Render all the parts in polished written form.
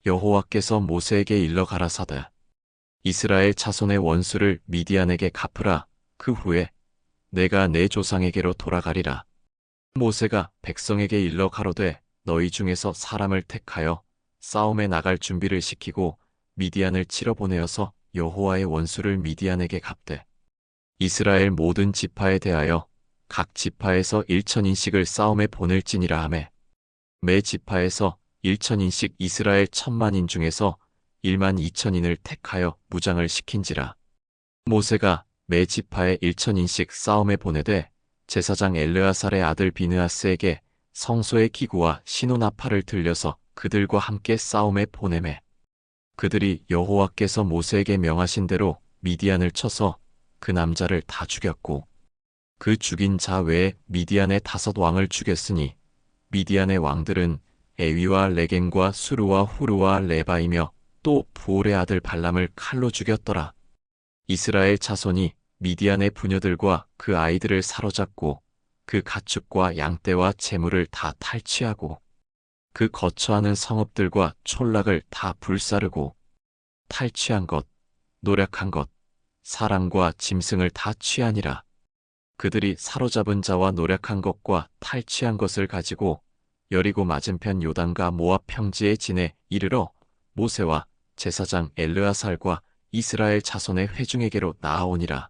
여호와께서 모세에게 일러 가라사대 이스라엘 자손의 원수를 미디안에게 갚으라. 그 후에 내가 내 조상에게로 돌아가리라. 모세가 백성에게 일러 가로되 너희 중에서 사람을 택하여 싸움에 나갈 준비를 시키고 미디안을 치러 보내어서 여호와의 원수를 미디안에게 갚되 이스라엘 모든 지파에 대하여 각 지파에서 1000인씩을 싸움에 보낼지니라 하매 매 지파에서 1000인씩 이스라엘 1000만인 중에서 12000인을 택하여 무장을 시킨지라. 모세가 매 지파에 1000인씩 싸움에 보내되 제사장 엘르아살의 아들 비느하스에게 성소의 기구와 시노나팔을 들려서 그들과 함께 싸움에 보내매 그들이 여호와께서 모세에게 명하신 대로 미디안을 쳐서 그 남자를 다 죽였고 그 죽인 자 외에 미디안의 5 왕을 죽였으니 미디안의 왕들은 에위와 레겐과 수르와 후르와 레바이며 또 부올의 아들 발람을 칼로 죽였더라. 이스라엘 자손이 미디안의 부녀들과 그 아이들을 사로잡고 그 가축과 양떼와 재물을 다 탈취하고 그 거처하는 성읍들과 촌락을 다 불사르고 탈취한 것, 노략한 것, 사람과 짐승을 다 취하니라. 그들이 사로잡은 자와 노략한 것과 탈취한 것을 가지고 여리고 맞은편 요단과 모압 평지에 지내 이르러 모세와 제사장 엘르아살과 이스라엘 자손의 회중에게로 나아오니라.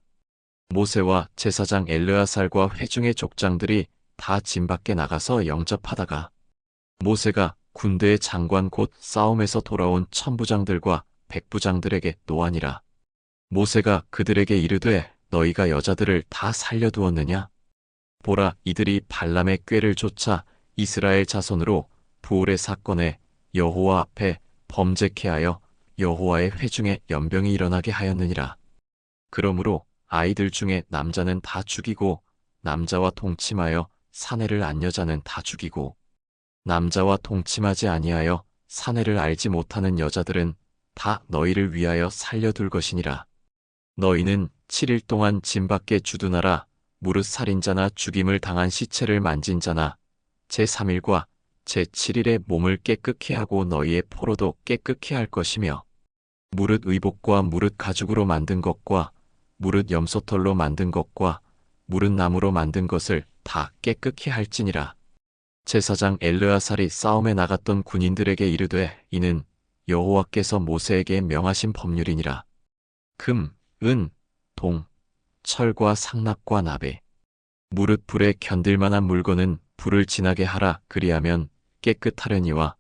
모세와 제사장 엘르아살과 회중의 족장들이 다 진 밖에 나가서 영접하다가 모세가 군대의 장관 곧 싸움에서 돌아온 천부장들과 백부장들에게 노하니라. 모세가 그들에게 이르되 너희가 여자들을 다 살려두었느냐? 보라, 이들이 발람의 꾀를 좇아 이스라엘 자손으로 부올의 사건에 여호와 앞에 범죄케 하여 여호와의 회중에 연병이 일어나게 하였느니라. 그러므로 아이들 중에 남자는 다 죽이고 남자와 동침하여 사내를 안 여자는 다 죽이고 남자와 동침하지 아니하여 사내를 알지 못하는 여자들은 다 너희를 위하여 살려둘 것이니라. 너희는 7일 동안 진 밖에 주둔하라. 무릇 살인자나 죽임을 당한 시체를 만진 자나 제3일과 제7일에 몸을 깨끗히 하고 너희의 포로도 깨끗히 할 것이며 무릇 의복과 무릇 가죽으로 만든 것과 무릇 염소털로 만든 것과 무릇 나무로 만든 것을 다 깨끗히 할지니라. 제사장 엘르아살이 싸움에 나갔던 군인들에게 이르되 이는 여호와께서 모세에게 명하신 법률이니라. 금, 은, 동, 철과 상납과 나베 무릇 불에 견딜 만한 물건은 불을 지나게 하라. 그리하면 깨끗하려니와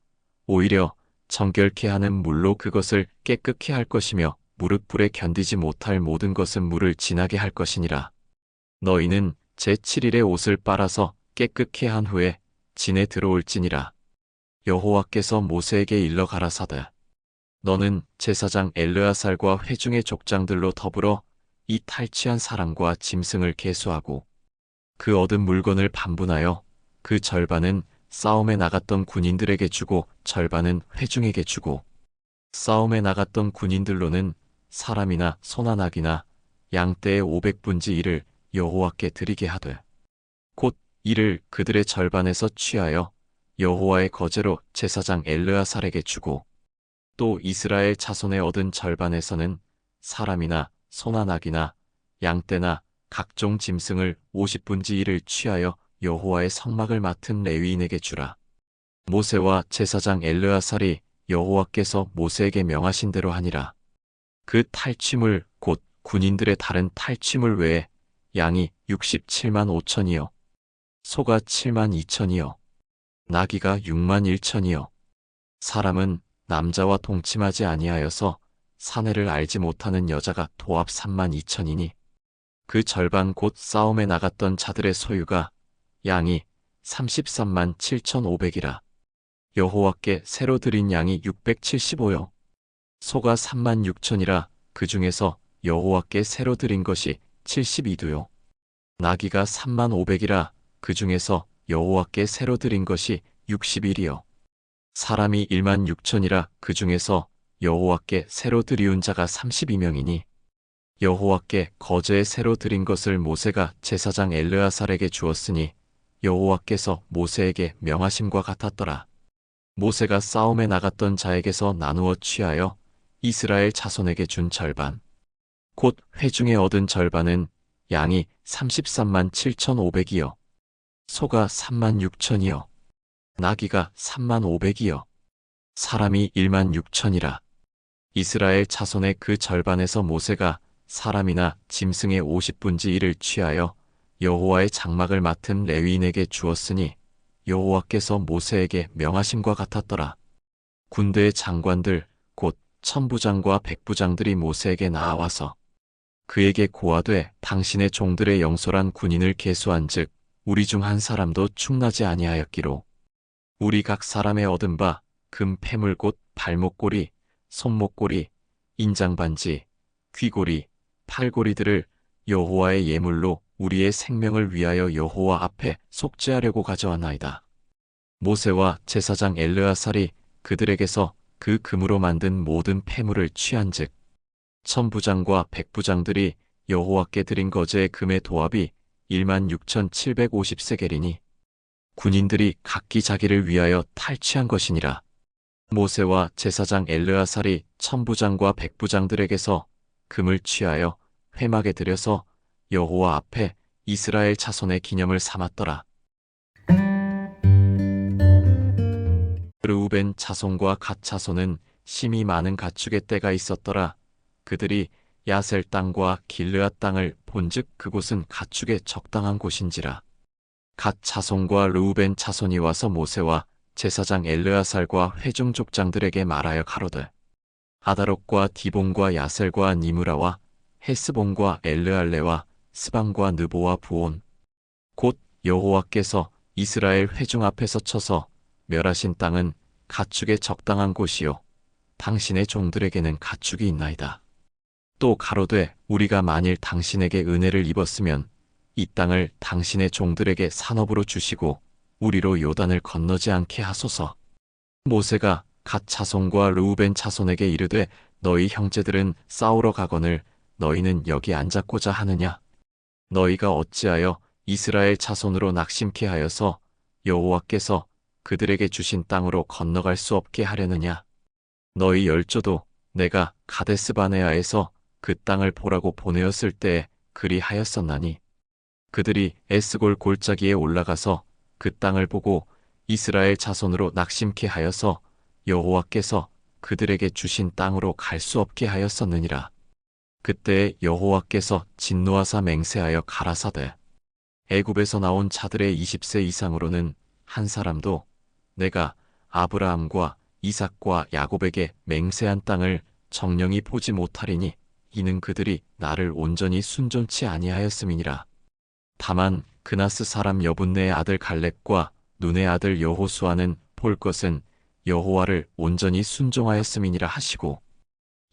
오히려 정결케 하는 물로 그것을 깨끗게 할 것이며 무릇 불에 견디지 못할 모든 것은 물을 지나게 할 것이니라. 너희는 제7일에 옷을 빨아서 깨끗게 한 후에 진에 들어올지니라. 여호와께서 모세에게 일러 가라사대 너는 제사장 엘르아살과 회중의 족장들로 더불어 이 탈취한 사람과 짐승을 계수하고 그 얻은 물건을 반분하여 그 절반은 싸움에 나갔던 군인들에게 주고 절반은 회중에게 주고 싸움에 나갔던 군인들로는 사람이나 소나 낙이나 양떼의 500분지 1을 여호와께 드리게 하되 곧 이를 그들의 절반에서 취하여 여호와의 거제로 제사장 엘르아살에게 주고 또 이스라엘 자손의 얻은 절반에서는 사람이나 소나 낙이나 양떼나 각종 짐승을 50분지 1을 취하여 여호와의 성막을 맡은 레위인에게 주라. 모세와 제사장 엘르아살이 여호와께서 모세에게 명하신 대로 하니라. 그 탈취물 곧 군인들의 다른 탈취물 외에 양이 67만 5천이요 소가 7만 2천이요 나귀가 6만 1천이요 사람은 남자와 동침하지 아니하여서 사내를 알지 못하는 여자가 도합 3만 2천이니 그 절반 곧 싸움에 나갔던 자들의 소유가 양이 33만 7,500이라. 여호와께 새로 드린 양이 675요 소가 3만 6천이라. 그 중에서 여호와께 새로 드린 것이 72두요 나귀가 3만 500이라. 그 중에서 여호와께 새로 드린 것이 61이요 사람이 1만 6천이라. 그 중에서 여호와께 새로 드리운 자가 32명이니 여호와께 거제에 새로 드린 것을 모세가 제사장 엘르아살에게 주었으니 여호와께서 모세에게 명하심과 같았더라. 모세가 싸움에 나갔던 자에게서 나누어 취하여 이스라엘 자손에게 준 절반, 곧 회중에 얻은 절반은 양이 33만 7,500이요, 소가 3만 6천이요, 나귀가 3만 500이요, 사람이 1만 6천이라. 이스라엘 자손의 그 절반에서 모세가 사람이나 짐승의 50분지 1을 취하여 여호와의 장막을 맡은 레위인에게 주었으니 여호와께서 모세에게 명하심과 같았더라. 군대의 장관들 곧 천부장과 백부장들이 모세에게 나아와서 그에게 고하되 당신의 종들의 영솔한 군인을 계수한즉 우리 중 한 사람도 충나지 아니하였기로 우리 각 사람의 얻은 바 금 패물 곧 발목고리, 손목고리, 인장반지, 귀고리, 팔고리들을 여호와의 예물로 우리의 생명을 위하여 여호와 앞에 속죄하려고 가져왔나이다. 모세와 제사장 엘르아살이 그들에게서 그 금으로 만든 모든 패물을 취한즉 천부장과 백부장들이 여호와께 드린 거제의 금의 도합이 16,750세겔이니 군인들이 각기 자기를 위하여 탈취한 것이니라. 모세와 제사장 엘르아살이 천부장과 백부장들에게서 금을 취하여 회막에 들여서 여호와 앞에 이스라엘 자손의 기념을 삼았더라. 르우벤 자손과 갓 자손은 심히 많은 가축의 떼가 있었더라. 그들이 야셀 땅과 길르앗 땅을 본즉 그곳은 가축의 적당한 곳인지라. 갓 자손과 르우벤 자손이 와서 모세와 제사장 엘르아살과 회중 족장들에게 말하여 가로되 아다롯과 디본과 야셀과 니므라와 헤스본과 엘르알레와 스방과 느보와 부온 곧 여호와께서 이스라엘 회중 앞에서 쳐서 멸하신 땅은 가축의 적당한 곳이요 당신의 종들에게는 가축이 있나이다. 또 가로되 우리가 만일 당신에게 은혜를 입었으면 이 땅을 당신의 종들에게 산업으로 주시고 우리로 요단을 건너지 않게 하소서. 모세가 갓 자손과 르우벤 자손에게 이르되 너희 형제들은 싸우러 가거늘 너희는 여기 앉았고자 하느냐? 너희가 어찌하여 이스라엘 자손으로 낙심케 하여서 여호와께서 그들에게 주신 땅으로 건너갈 수 없게 하려느냐? 너희 열조도 내가 가데스바네아에서 그 땅을 보라고 보내었을 때에 그리하였었나니 그들이 에스골 골짜기에 올라가서 그 땅을 보고 이스라엘 자손으로 낙심케 하여서 여호와께서 그들에게 주신 땅으로 갈 수 없게 하였었느니라. 그때 여호와께서 진노하사 맹세하여 가라사대 애굽에서 나온 자들의 20세 이상으로는 한 사람도 내가 아브라함과 이삭과 야곱에게 맹세한 땅을 정령이 보지 못하리니 이는 그들이 나를 온전히 순종치 아니하였음이니라. 다만 그나스 사람 여분네의 아들 갈렙과 눈의 아들 여호수아는 볼 것은 여호와를 온전히 순종하였음이니라 하시고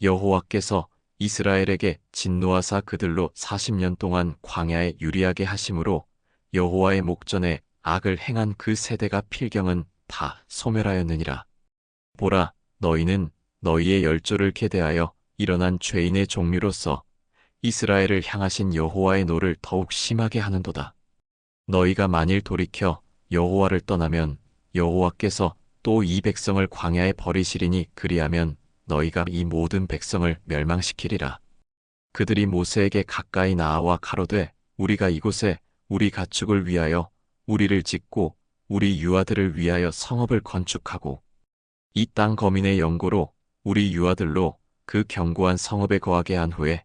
여호와께서 이스라엘에게 진노하사 그들로 40년 동안 광야에 유리하게 하심으로 여호와의 목전에 악을 행한 그 세대가 필경은 다 소멸하였느니라. 보라, 너희는 너희의 열조를 계대하여 일어난 죄인의 종류로서 이스라엘을 향하신 여호와의 노를 더욱 심하게 하는도다. 너희가 만일 돌이켜 여호와를 떠나면 여호와께서 또 이 백성을 광야에 버리시리니 그리하면 너희가 이 모든 백성을 멸망시키리라. 그들이 모세에게 가까이 나아와 가로되 우리가 이곳에 우리 가축을 위하여 우리를 짓고 우리 유아들을 위하여 성읍을 건축하고 이 땅 거민의 영고로 우리 유아들로 그 견고한 성읍에 거하게 한 후에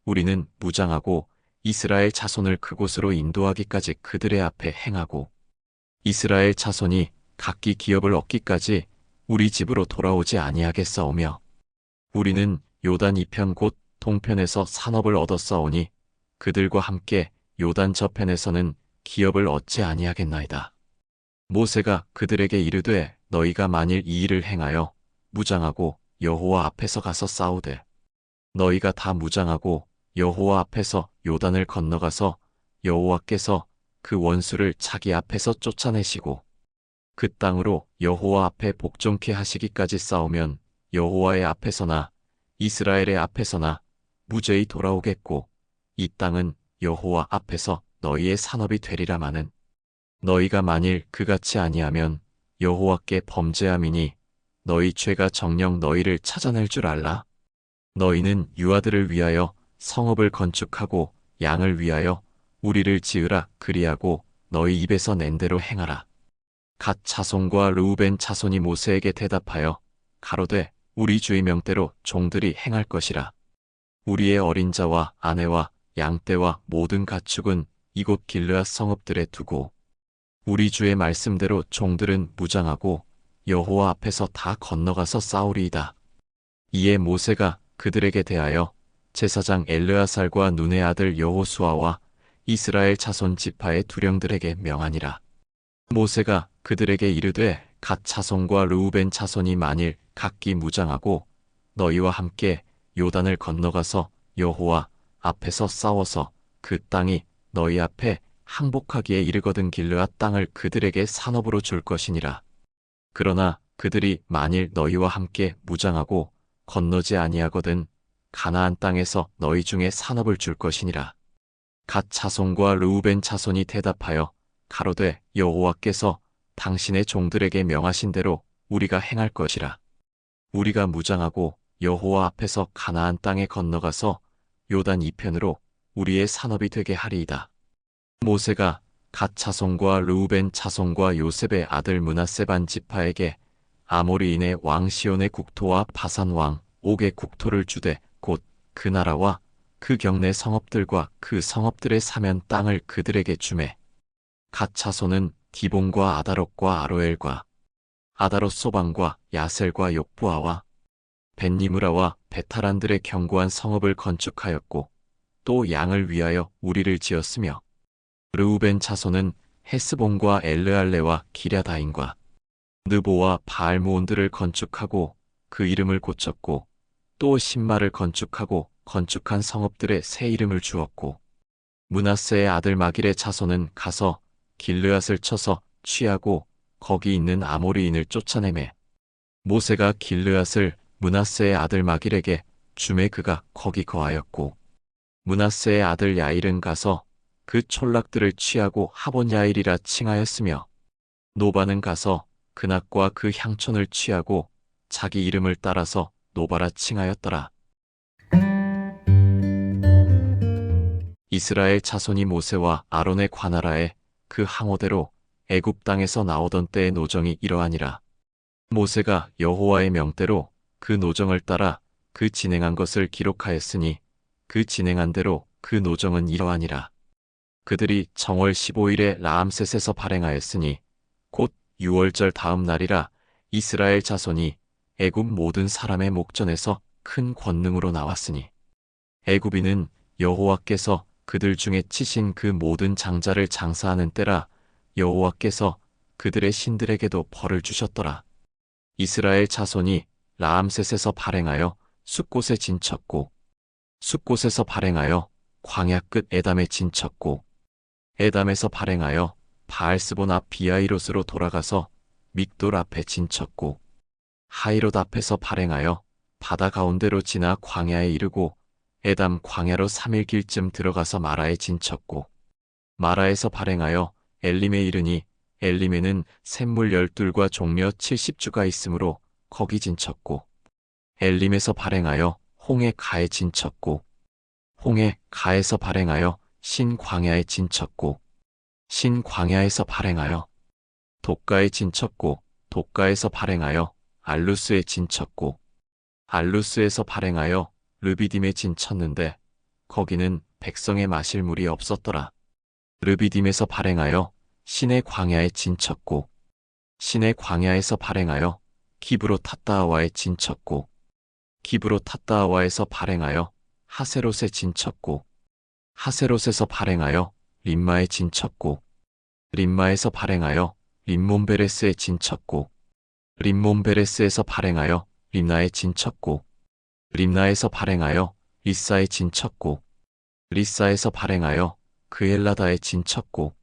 우리는 무장하고 이스라엘 자손을 그곳으로 인도하기까지 그들의 앞에 행하고 이스라엘 자손이 각기 기업을 얻기까지 우리 집으로 돌아오지 아니하겠사오며 우리는 요단 이편 곧 동편에서 산업을 얻었사오니 그들과 함께 요단 저편에서는 기업을 얻지 아니하겠나이다. 모세가 그들에게 이르되 너희가 만일 이 일을 행하여 무장하고 여호와 앞에서 가서 싸우되 너희가 다 무장하고 여호와 앞에서 요단을 건너가서 여호와께서 그 원수를 자기 앞에서 쫓아내시고 그 땅으로 여호와 앞에 복종케 하시기까지 싸우면 여호와의 앞에서나 이스라엘의 앞에서나 무죄히 돌아오겠고 이 땅은 여호와 앞에서 너희의 산업이 되리라마는 너희가 만일 그같이 아니하면 여호와께 범죄함이니 너희 죄가 정녕 너희를 찾아낼 줄 알라. 너희는 유아들을 위하여 성읍을 건축하고 양을 위하여 우리를 지으라 그리하고 너희 입에서 낸 대로 행하라. 갓 자손과 르우벤 자손이 모세에게 대답하여 가로되 우리 주의 명대로 종들이 행할 것이라. 우리의 어린 자와 아내와 양떼와 모든 가축은 이곳 길르앗 성읍들에 두고 우리 주의 말씀대로 종들은 무장하고 여호와 앞에서 다 건너가서 싸우리이다. 이에 모세가 그들에게 대하여 제사장 엘르아살과 눈의 아들 여호수아와 이스라엘 자손 지파의 두령들에게 명하니라. 모세가 그들에게 이르되 갓 자손과 르우벤 자손이 만일 각기 무장하고 너희와 함께 요단을 건너가서 여호와 앞에서 싸워서 그 땅이 너희 앞에 항복하기에 이르거든 길르앗 땅을 그들에게 산업으로 줄 것이니라. 그러나 그들이 만일 너희와 함께 무장하고 건너지 아니하거든 가나안 땅에서 너희 중에 산업을 줄 것이니라. 갓 자손과 르우벤 자손이 대답하여 가로되 여호와께서 당신의 종들에게 명하신 대로 우리가 행할 것이라. 우리가 무장하고 여호와 앞에서 가나안 땅에 건너가서 요단 이편으로 우리의 산업이 되게 하리이다. 모세가 갓 자손과 르우벤 자손과 요셉의 아들 므낫세 반 지파에게 아모리인의 왕 시온의 국토와 바산 왕 옥의 국토를 주되 곧 그 나라와 그 경내 성읍들과 그 성읍들의 사면 땅을 그들에게 주매 갓 자손은 디본과 아다롯과 아로엘과 아다롯 소방과 야셀과 욕부아와 벳니므라와 베타란들의 견고한 성읍을 건축하였고 또 양을 위하여 우리를 지었으며 르우벤 자손은 헤스본과 엘르알레와 기랴다임과 느보와 바알무온들을 건축하고 그 이름을 고쳤고 또 신마를 건축하고 건축한 성읍들의 새 이름을 주었고 므낫세의 아들 마길의 자손은 가서 길르앗을 쳐서 취하고 거기 있는 아모리인을 쫓아내매 모세가 길르앗을 므낫세의 아들 마길에게 주매 그가 거기 거하였고 므낫세의 아들 야일은 가서 그 촌락들을 취하고 하본 야일이라 칭하였으며 노바는 가서 그낫과 그 향촌을 취하고 자기 이름을 따라서 노바라 칭하였더라. 이스라엘 자손이 모세와 아론의 관하라에 그 항오대로 애굽 땅에서 나오던 때의 노정이 이러하니라. 모세가 여호와의 명대로 그 노정을 따라 그 진행한 것을 기록하였으니 그 진행한 대로 그 노정은 이러하니라. 그들이 정월 15일에 라암셋에서 발행하였으니 곧 6월절 다음 날이라. 이스라엘 자손이 애굽 모든 사람의 목전에서 큰 권능으로 나왔으니 애굽인은 여호와께서 그들 중에 치신 그 모든 장자를 장사하는 때라. 여호와께서 그들의 신들에게도 벌을 주셨더라. 이스라엘 자손이 라암셋에서 발행하여 숫곳에 진쳤고 숫곳에서 발행하여 광야 끝 에담에 진쳤고 에담에서 발행하여 바알스본 앞 비아이롯으로 돌아가서 믹돌 앞에 진쳤고 하이롯 앞에서 발행하여 바다 가운데로 지나 광야에 이르고 에담 광야로 3일 길쯤 들어가서 마라에 진쳤고 마라에서 발행하여 엘림에 이르니 엘림에는 샘물 12과 종려 70주가 있으므로 거기 진쳤고 엘림에서 발행하여 홍해 가에 진쳤고 홍해 가에서 발행하여 신광야에 진쳤고 신광야에서 발행하여 독가에 진쳤고 독가에서 발행하여 알루스에 진쳤고 알루스에서 발행하여 르비딤에 진쳤는데 거기는 백성의 마실 물이 없었더라. 르비딤에서 발행하여 신의 광야에 진쳤고 신의 광야에서 발행하여 기브로 탓다아와에 진쳤고 기브로 탓다아와에서 발행하여 하세롯에 진쳤고 하세롯에서 발행하여 림마에 진쳤고 림마에서 발행하여 림몬베레스에 진쳤고 림몬베레스에서 발행하여 림나에 진쳤고 림나에서 발행하여 리사에 진쳤고 리사에서 발행하여 그엘라다에 진쳤고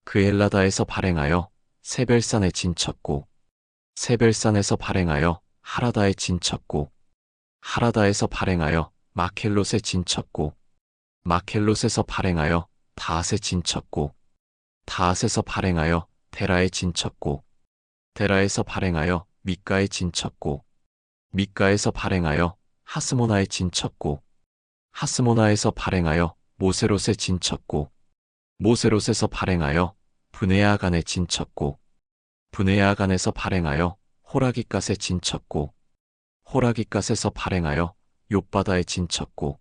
그엘라다에서 발행하여 세벨산에 진쳤고 세벨산에서 발행하여 하라다에 진쳤고 하라다에서 발행하여 마켈롯에 진쳤고 마켈롯에서 발행하여 다앗에 진쳤고 다앗에서 발행하여 데라에 진쳤고 데라에서 발행하여 미가에 진쳤고 미가에서 발행하여 하스모나에 진쳤고 하스모나에서 발행하여 모세롯에 진쳤고 모세롯에서 발행하여 브네아간에 진쳤고 브네아간에서 발행하여 호라기갓에 진쳤고 호라기갓에서 발행하여 욥바다에 진쳤고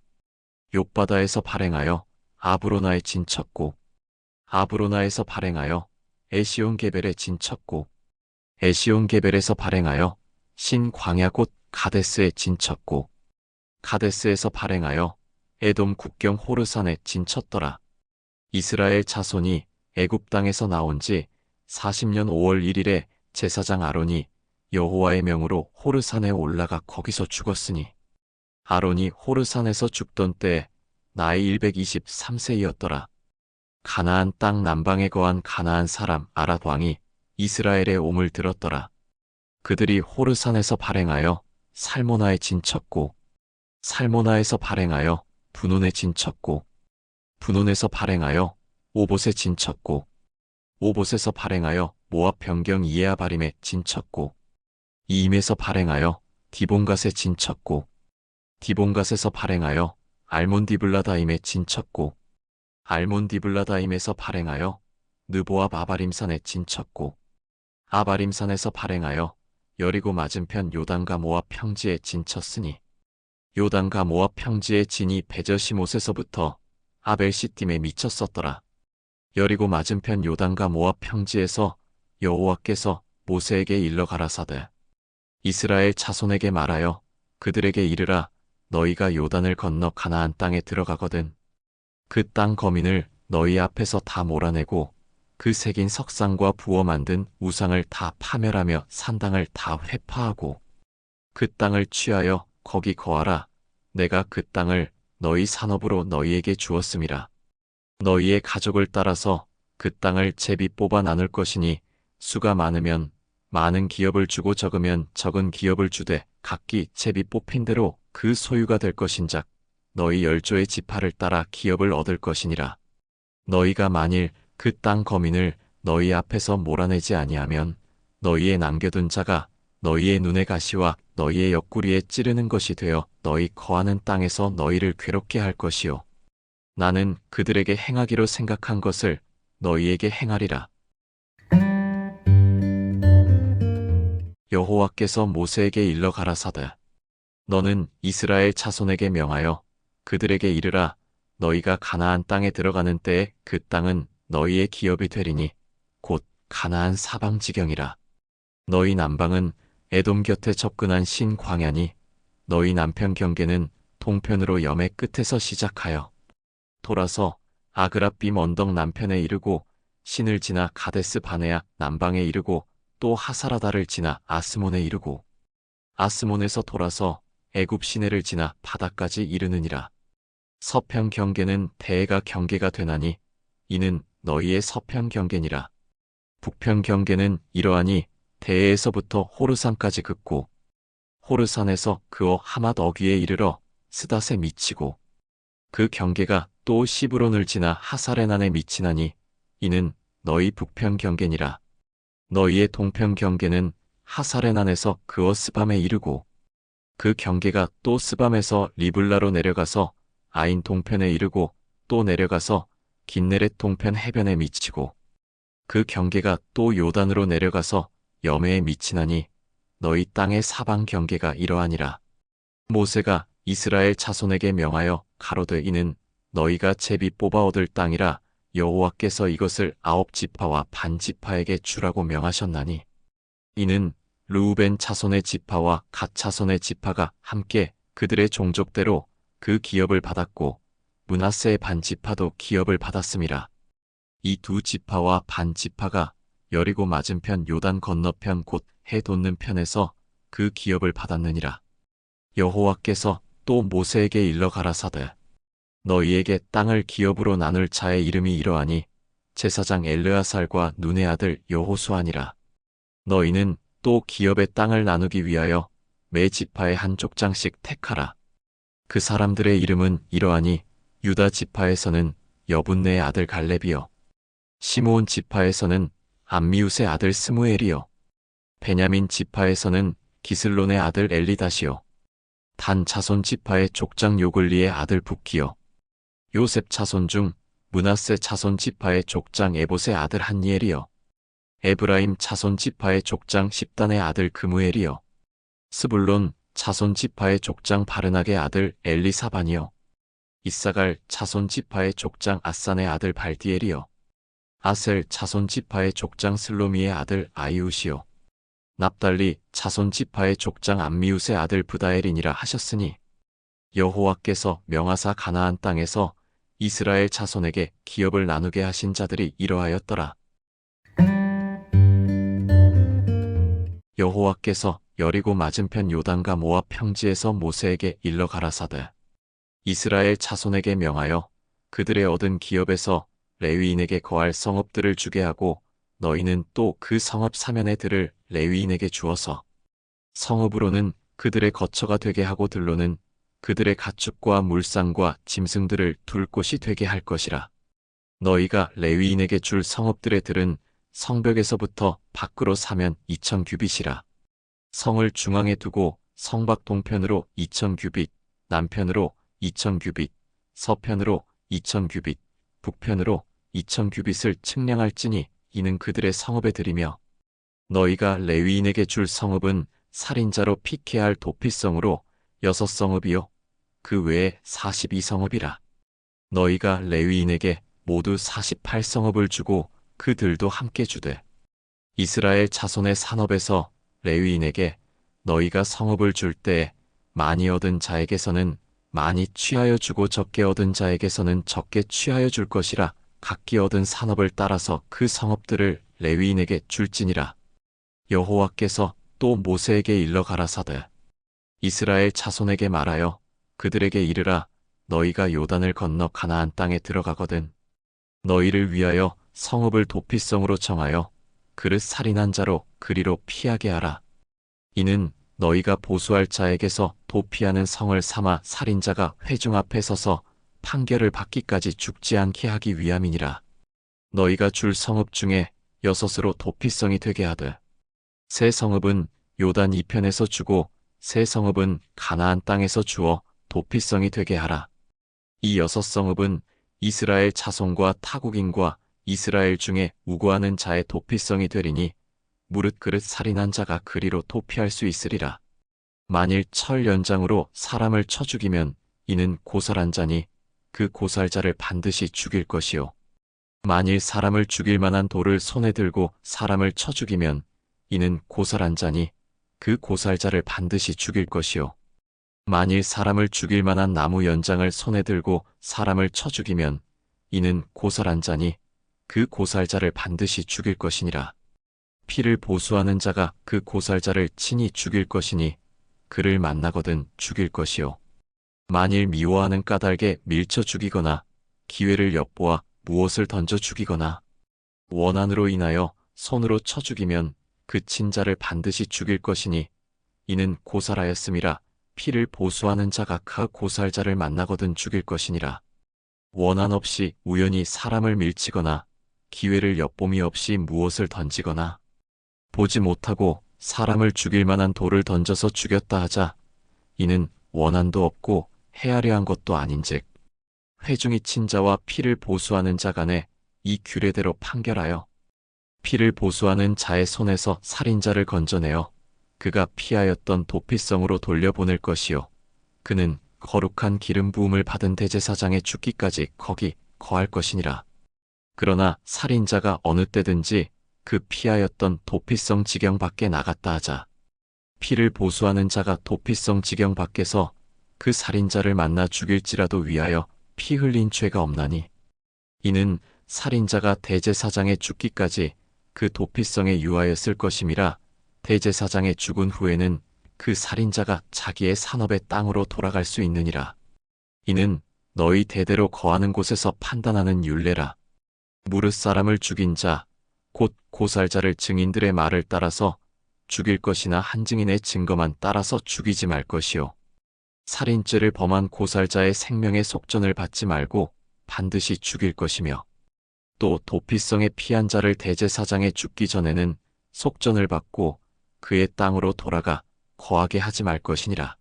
욥바다에서 발행하여 아브로나에 진쳤고 아브로나에서 발행하여 에시온게벨에 진쳤고 에시온게벨에서 발행하여 신광야 곧 가데스에 진쳤고 가데스에서 발행하여 에돔 국경 호르산에 진쳤더라. 이스라엘 자손이 애굽 땅에서 나온 지 40년 5월 1일에 제사장 아론이 여호와의 명으로 호르산에 올라가 거기서 죽었으니 아론이 호르산에서 죽던 때에 나이 123세이었더라. 가나안 땅 남방에 거한 가나안 사람 아랏 왕이 이스라엘의 옴을 들었더라. 그들이 호르산에서 발행하여 살모나에 진쳤고 살모나에서 발행하여 분온에 진쳤고 분온에서 발행하여 오봇에 진쳤고 오봇에서 발행하여 모압 변경 이에아바림에 진쳤고 이임에서 발행하여 디본갓에 진쳤고 디본갓에서 발행하여 알몬디블라다임에 진쳤고 알몬디블라다임에서 발행하여 느보압 아바림산에 진쳤고 아바림산에서 발행하여 여리고 맞은편 요단과 모압 평지에 진쳤으니 요단과 모압 평지의 진이 베저시못에서부터 아벨시딤에 미쳤었더라. 여리고 맞은편 요단과 모압 평지에서 여호와께서 모세에게 일러 가라사대 이스라엘 자손에게 말하여 그들에게 이르라 너희가 요단을 건너 가나안 땅에 들어가거든 그 땅 거민을 너희 앞에서 다 몰아내고 그 새긴 석상과 부어 만든 우상을 다 파멸하며 산당을 다 회파하고 그 땅을 취하여 거기 거하라. 내가 그 땅을 너희 산업으로 너희에게 주었음이라. 너희의 가족을 따라서 그 땅을 제비 뽑아 나눌 것이니 수가 많으면 많은 기업을 주고 적으면 적은 기업을 주되 각기 제비 뽑힌 대로 그 소유가 될 것인작 너희 열조의 지파를 따라 기업을 얻을 것이니라. 너희가 만일 그 땅 거민을 너희 앞에서 몰아내지 아니하면 너희의 남겨둔 자가 너희의 눈의 가시와 너희의 옆구리에 찌르는 것이 되어 너희 거하는 땅에서 너희를 괴롭게 할 것이요. 나는 그들에게 행하기로 생각한 것을 너희에게 행하리라. 여호와께서 모세에게 일러 가라사대 너는 이스라엘 자손에게 명하여 그들에게 이르라 너희가 가나안 땅에 들어가는 때에 그 땅은 너희의 기업이 되리니 곧 가나안 사방 지경이라. 너희 남방은 에돔 곁에 접근한 신광야니 너희 남편 경계는 동편으로 염해 끝에서 시작하여 돌아서 아그라빔 언덕 남편에 이르고 신을 지나 가데스 바네아 남방에 이르고 또 하사라다를 지나 아스몬에 이르고 아스몬에서 돌아서 애굽 시내를 지나 바다까지 이르느니라. 서편 경계는 대해가 경계가 되나니 이는 너희의 서편 경계니라. 북편 경계는 이러하니 대해에서부터 호르산까지 긋고 호르산에서 그어 하맛 어귀에 이르러 스닷에 미치고 그 경계가 또 시브론을 지나 하사레난에 미치나니 이는 너희 북편 경계니라. 너희의 동편 경계는 하사레난에서 그어 스밤에 이르고 그 경계가 또 스밤에서 리블라로 내려가서 아인 동편에 이르고 또 내려가서 긴네렛 동편 해변에 미치고 그 경계가 또 요단으로 내려가서 여매에 미치나니 너희 땅의 사방 경계가 이러하니라. 모세가 이스라엘 자손에게 명하여 가로되 이는 너희가 제비 뽑아 얻을 땅이라 여호와께서 이것을 9지파와 반 지파에게 주라고 명하셨나니 이는 르우벤 자손의 지파와 갓 자손의 지파가 함께 그들의 종족대로 그 기업을 받았고 므낫세의 반 지파도 기업을 받았음이라. 이 두 지파와 반 지파가 여리고 맞은편 요단 건너편 곧 해 돋는 편에서 그 기업을 받았느니라. 여호와께서 또 모세에게 일러 가라사대 너희에게 땅을 기업으로 나눌 자의 이름이 이러하니 제사장 엘르아살과 눈의 아들 여호수아니라. 너희는 또 기업의 땅을 나누기 위하여 매 지파의 한 족장씩 택하라. 그 사람들의 이름은 이러하니 유다 지파에서는 여분네의 아들 갈렙이요 시므온 지파에서는 암미웃의 아들 스무엘이요 베냐민 지파에서는 기슬론의 아들 엘리다시요. 단 자손 지파의 족장 요글리의 아들 북기요. 요셉 자손 중 므낫세 자손 지파의 족장 에봇의 아들 한니엘이요. 에브라임 자손 지파의 족장 십단의 아들 그무엘이요. 스불론 자손 지파의 족장 바르낙의 아들 엘리사반이요. 이사갈 자손 지파의 족장 아산의 아들 발디엘이요. 아셀 자손 지파의 족장 슬로미의 아들 아이웃이요. 납달리 자손 지파의 족장 암미웃의 아들 브다엘이니라 하셨으니 여호와께서 명하사 가나안 땅에서 이스라엘 자손에게 기업을 나누게 하신 자들이 이러하였더라. 여호와께서 여리고 맞은편 요단과 모압 평지에서 모세에게 일러 가라사대 이스라엘 자손에게 명하여 그들의 얻은 기업에서 레위인에게 거할 성읍들을 주게 하고 너희는 또 그 성읍 사면의 들을 레위인에게 주어서 성읍으로는 그들의 거처가 되게 하고 들로는 그들의 가축과 물상과 짐승들을 둘 곳이 되게 할 것이라. 너희가 레위인에게 줄 성읍들의 들은 성벽에서부터 밖으로 사면 2000규빗이라. 성을 중앙에 두고 성밖 동편으로 2000규빗, 남편으로 2000규빗, 서편으로 2000규빗, 북편으로 2000규빗을 측량할지니 이는 그들의 성읍에 들이며 너희가 레위인에게 줄 성읍은 살인자로 피케할 도피성으로 6성읍이요 그 외에 42성읍이라. 너희가 레위인에게 모두 48성읍을 주고 그들도 함께 주되 이스라엘 자손의 산업에서 레위인에게 너희가 성읍을 줄 때에 많이 얻은 자에게서는 많이 취하여 주고 적게 얻은 자에게서는 적게 취하여 줄 것이라. 각기 얻은 산업을 따라서 그 성읍들을 레위인에게 줄지니라. 여호와께서 또 모세에게 일러 가라사대 이스라엘 자손에게 말하여 그들에게 이르라. 너희가 요단을 건너 가나안 땅에 들어가거든 너희를 위하여 성읍을 도피성으로 정하여 그릇 살인한 자로 그리로 피하게 하라. 이는 너희가 보수할 자에게서 도피하는 성을 삼아 살인자가 회중 앞에 서서 판결을 받기까지 죽지 않게 하기 위함이니라. 너희가 줄 성읍 중에 6으로 도피성이 되게 하되 세 성읍은 요단 이편에서 주고 세 성읍은 가나안 땅에서 주어 도피성이 되게 하라. 이 6성읍은 이스라엘 자손과 타국인과 이스라엘 중에 우고하는 자의 도피성이 되리니 무릇 그릇 살인한 자가 그리로 도피할 수 있으리라. 만일 철 연장으로 사람을 쳐 죽이면 이는 고살한 자니 그 고살자를 반드시 죽일 것이요. 만일 사람을 죽일 만한 돌을 손에 들고 사람을 쳐 죽이면 이는 고살한 자니 그 고살자를 반드시 죽일 것이요. 만일 사람을 죽일 만한 나무 연장을 손에 들고 사람을 쳐 죽이면 이는 고살한 자니 그 고살자를 반드시 죽일 것이니라. 피를 보수하는 자가 그 고살자를 친히 죽일 것이니 그를 만나거든 죽일 것이요. 만일 미워하는 까닭에 밀쳐 죽이거나 기회를 엿보아 무엇을 던져 죽이거나 원한으로 인하여 손으로 쳐 죽이면 그 친자를 반드시 죽일 것이니 이는 고살하였음이라. 피를 보수하는 자가 그 고살자를 만나거든 죽일 것이니라. 원한 없이 우연히 사람을 밀치거나 기회를 엿봄이 없이 무엇을 던지거나 보지 못하고 사람을 죽일 만한 돌을 던져서 죽였다 하자 이는 원한도 없고 헤아려 한 것도 아닌즉 회중이 친자와 피를 보수하는 자 간에 이 규례대로 판결하여 피를 보수하는 자의 손에서 살인자를 건져내어 그가 피하였던 도피성으로 돌려보낼 것이요 그는 거룩한 기름 부음을 받은 대제사장의 죽기까지 거기 거할 것이니라. 그러나 살인자가 어느 때든지 그 피하였던 도피성 지경 밖에 나갔다 하자 피를 보수하는 자가 도피성 지경 밖에서 그 살인자를 만나 죽일지라도 위하여 피 흘린 죄가 없나니 이는 살인자가 대제사장의 죽기까지 그 도피성에 유하였을 것임이라. 대제사장의 죽은 후에는 그 살인자가 자기의 산업의 땅으로 돌아갈 수 있느니라. 이는 너희 대대로 거하는 곳에서 판단하는 율례라. 무릇 사람을 죽인 자 곧 고살자를 증인들의 말을 따라서 죽일 것이나 한 증인의 증거만 따라서 죽이지 말 것이요. 살인죄를 범한 고살자의 생명의 속전을 받지 말고 반드시 죽일 것이며 또 도피성에 피한 자를 대제사장에 죽기 전에는 속전을 받고 그의 땅으로 돌아가 거하게 하지 말 것이니라.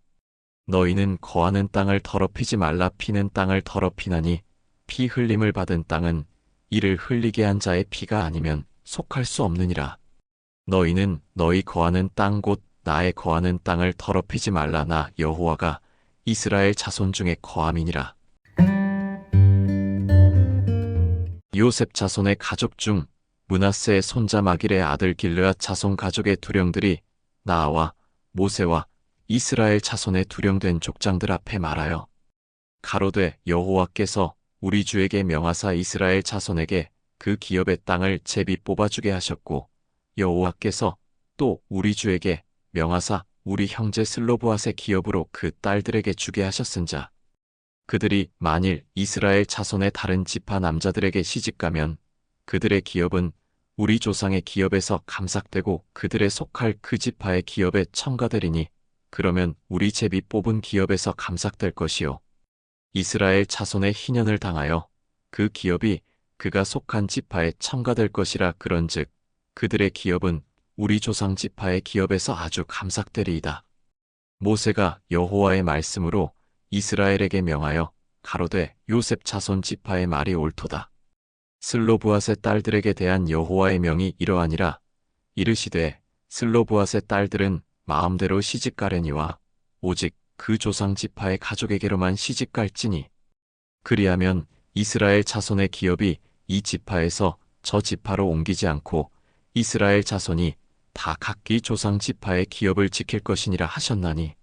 너희는 거하는 땅을 더럽히지 말라. 피는 땅을 더럽히나니 피 흘림을 받은 땅은 이를 흘리게 한 자의 피가 아니면 속할 수 없느니라. 너희는 너희 거하는 땅 곧 나의 거하는 땅을 더럽히지 말라. 나 여호와가 이스라엘 자손 중에 거함이니라. 요셉 자손의 가족 중 므낫세의 손자 마길의 아들 길르앗 자손 가족의 두령들이 나와 모세와 이스라엘 자손의 두령된 족장들 앞에 말하여 가로되 여호와께서 우리 주에게 명하사 이스라엘 자손에게 그 기업의 땅을 제비 뽑아주게 하셨고 여호와께서 또 우리 주에게 명하사 우리 형제 슬로브앗의 기업으로 그 딸들에게 주게 하셨은자 그들이 만일 이스라엘 자손의 다른 지파 남자들에게 시집가면 그들의 기업은 우리 조상의 기업에서 감삭되고 그들의 속할 그 지파의 기업에 첨가되리니 그러면 우리 제비 뽑은 기업에서 감삭될 것이요 이스라엘 자손의 희년을 당하여 그 기업이 그가 속한 지파에 첨가될 것이라. 그런즉 그들의 기업은 우리 조상 지파의 기업에서 아주 감삭되리이다. 모세가 여호와의 말씀으로 이스라엘에게 명하여 가로되 요셉 자손 지파의 말이 옳도다. 슬로브앗의 딸들에게 대한 여호와의 명이 이러하니라. 이르시되 슬로브앗의 딸들은 마음대로 시집가려니와 오직 그 조상 지파의 가족에게로만 시집갈지니 그리하면 이스라엘 자손의 기업이 이 지파에서 저 지파로 옮기지 않고 이스라엘 자손이 다 각기 조상 지파의 기업을 지킬 것이니라 하셨나니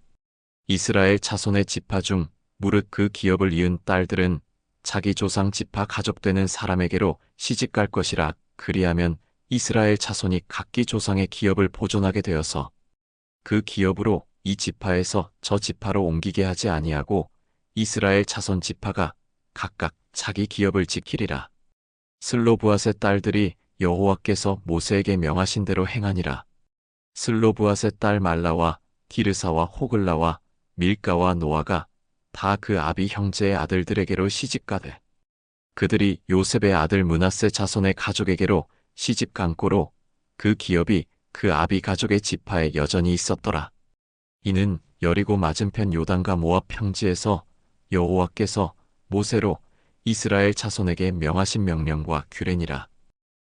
이스라엘 자손의 지파 중 무릇 그 기업을 이은 딸들은 자기 조상 지파 가족되는 사람에게로 시집갈 것이라. 그리하면 이스라엘 자손이 각기 조상의 기업을 보존하게 되어서 그 기업으로 이 지파에서 저 지파로 옮기게 하지 아니하고 이스라엘 자손 지파가 각각 자기 기업을 지키리라. 슬로브앗의 딸들이 여호와께서 모세에게 명하신 대로 행하니라. 슬로브앗의 딸 말라와 디르사와 호글라와 밀가와 노아가 다 그 아비 형제의 아들들에게로 시집가되 그들이 요셉의 아들 므낫세 자손의 가족에게로 시집간 꼴로 그 기업이 그 아비 가족의 지파에 여전히 있었더라. 이는 여리고 맞은편 요단과 모압 평지에서 여호와께서 모세로 이스라엘 자손에게 명하신 명령과 규례니라.